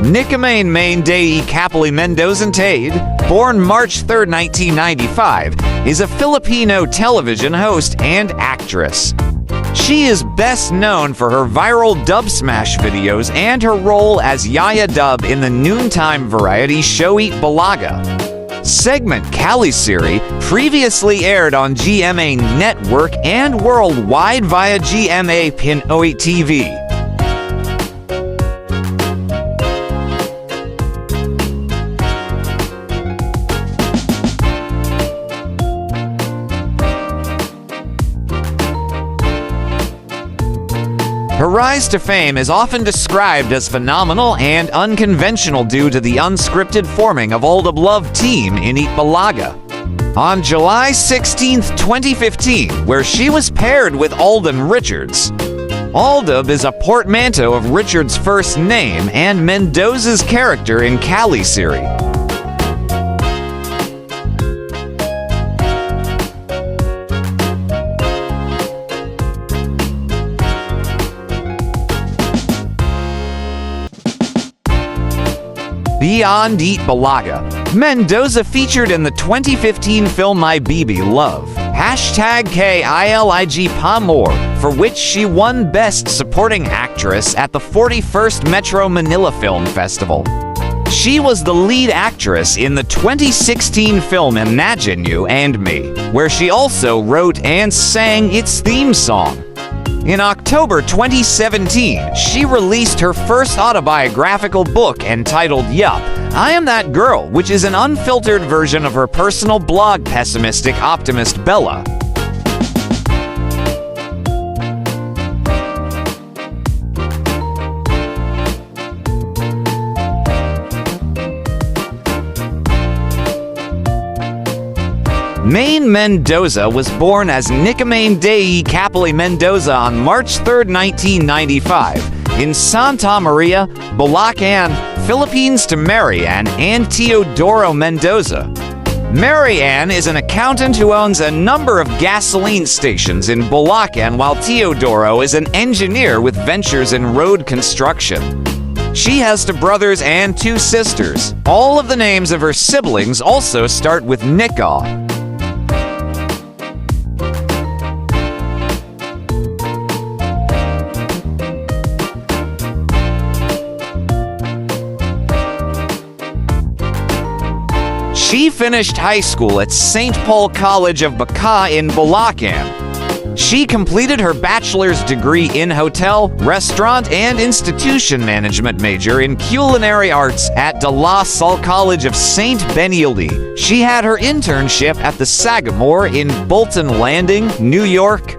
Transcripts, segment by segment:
Nicamain Maine Dei Capoli Mendozantade, born March 3, 1995, is a Filipino television host and actress. She is best known for her viral Dubsmash videos and her role as Yaya Dub in the noontime variety show Bulaga. Segment Kalyeserye previously aired on GMA Network and worldwide via GMA Pinoy TV. Her rise to fame is often described as phenomenal and unconventional due to the unscripted forming of Aldab Love Team in Bulaga. On July 16, 2015, where she was paired with Alden Richards. Aldab is a portmanteau of Richards' first name and Mendoza's character in Kalyeserye. Beyond Bulaga, Mendoza featured in the 2015 film My Bibi Love, #KILIG Pamor, for which she won Best Supporting Actress at the 41st Metro Manila Film Festival. She was the lead actress in the 2016 film Imagine You and Me, where she also wrote and sang its theme song. In October 2017, she released her first autobiographical book entitled Yup, I Am That Girl, which is an unfiltered version of her personal blog Pessimistic Optimist Bella. Maine Mendoza was born as Nicamain Dei Capoli Mendoza on March 3, 1995, in Santa Maria, Bulacan, Philippines to Marianne and Teodoro Mendoza. Marianne is an accountant who owns a number of gasoline stations in Bulacan, while Teodoro is an engineer with ventures in road construction. She has 2 brothers and 2 sisters. All of the names of her siblings also start with Nika. She finished high school at St. Paul College of Baca in Bulacan. She completed her bachelor's degree in hotel, restaurant, and institution management major in culinary arts at De La Salle College of St. Benilde. She had her internship at the Sagamore in Bolton Landing, New York.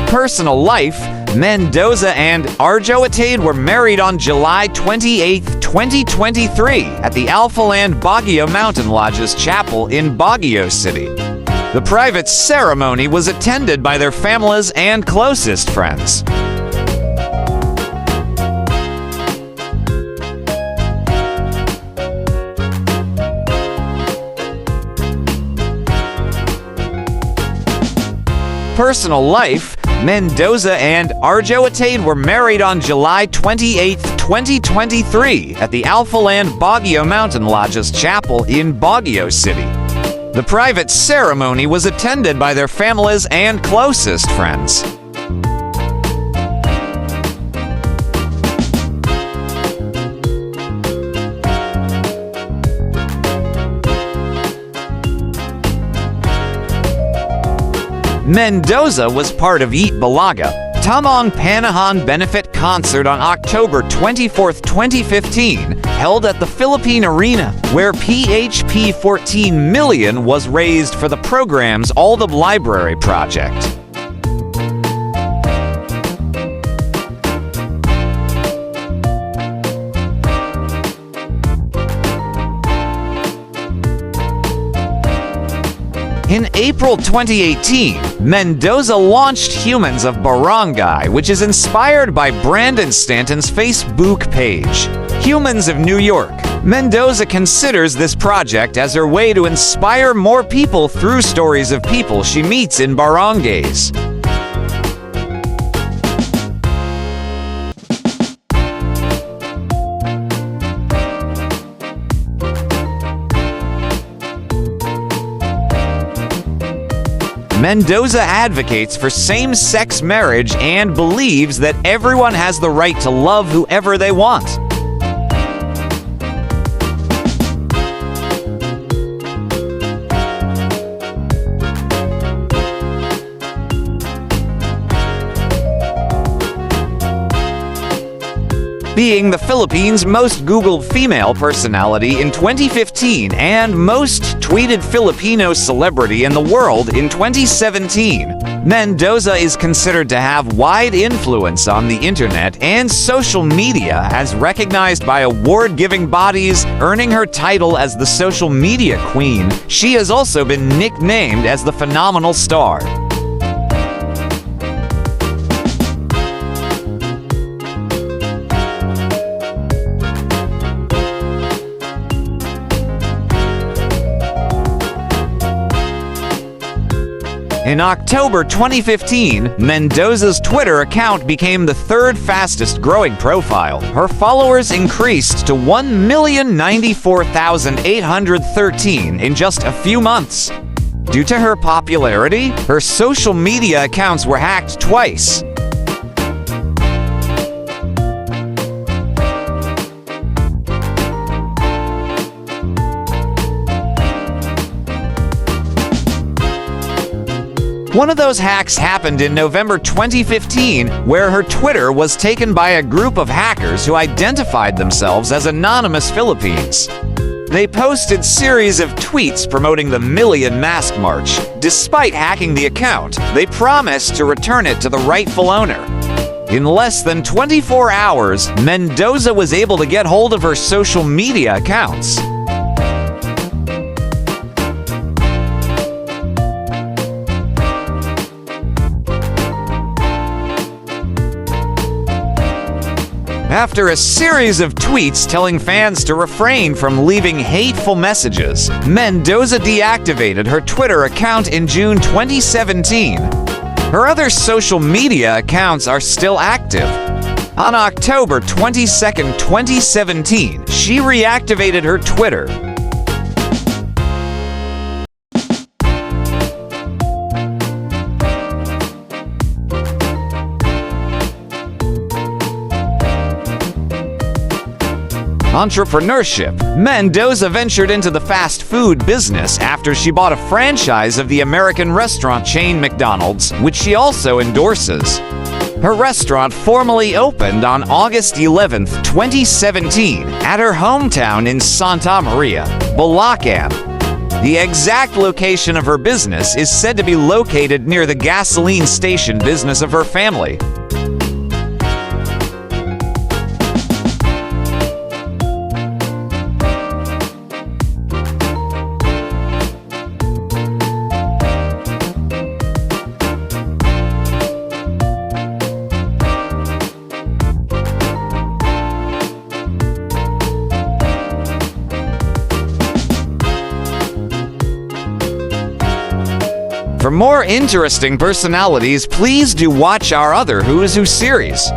Personal life, Mendoza and Arjoatade were married on July 28, 2023 at the Alphaland Baguio Mountain Lodges Chapel in Baguio City. The private ceremony was attended by their families and closest friends. Personal life, Mendoza and Arjoatade were married on July 28, 2023 at the Alphaland Baguio Mountain Lodges Chapel in Baguio City. The private ceremony was attended by their families and closest friends. Mendoza was part of Eat Bulaga, Tamang Panahan Benefit Concert on October 24, 2015, held at the Philippine Arena, where PHP 14 million was raised for the program's Aldab Library project. In April 2018, Mendoza launched Humans of Barangay, which is inspired by Brandon Stanton's Facebook page. Humans of New York, Mendoza considers this project as her way to inspire more people through stories of people she meets in barangays. Mendoza advocates for same-sex marriage and believes that everyone has the right to love whoever they want. Being the Philippines' most Googled female personality in 2015 and most tweeted Filipino celebrity in the world in 2017, Mendoza is considered to have wide influence on the internet and social media as recognized by award-giving bodies, earning her title as the social media queen. She has also been nicknamed as the phenomenal star. In October 2015, Mendoza's Twitter account became the third fastest growing profile. Her followers increased to 1,094,813 in just a few months. Due to her popularity, her social media accounts were hacked twice. One of those hacks happened in November 2015, where her Twitter was taken by a group of hackers who identified themselves as Anonymous Philippines. They posted series of tweets promoting the Million Mask March. Despite hacking the account, they promised to return it to the rightful owner. In less than 24 hours, Mendoza was able to get hold of her social media accounts. After a series of tweets telling fans to refrain from leaving hateful messages, Mendoza deactivated her Twitter account in June 2017. Her other social media accounts are still active. On October 22, 2017, she reactivated her Twitter. Entrepreneurship. Mendoza ventured into the fast food business after she bought a franchise of the American restaurant chain McDonald's, which she also endorses. Her restaurant formally opened on August 11, 2017, at her hometown in Santa Maria, Bulaga. The exact location of her business is said to be located near the gasoline station business of her family. For more interesting personalities, please do watch our other Who is Who series.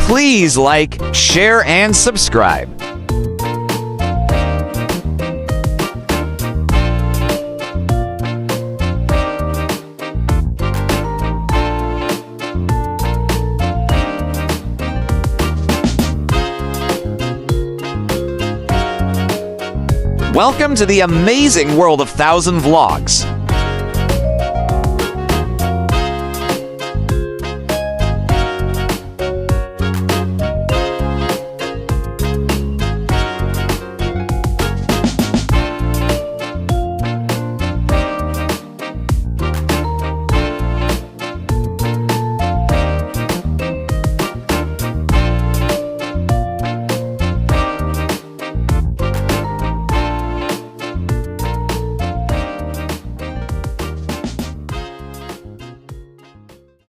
Please like, share, and subscribe. Welcome to the amazing world of 1,000 vlogs.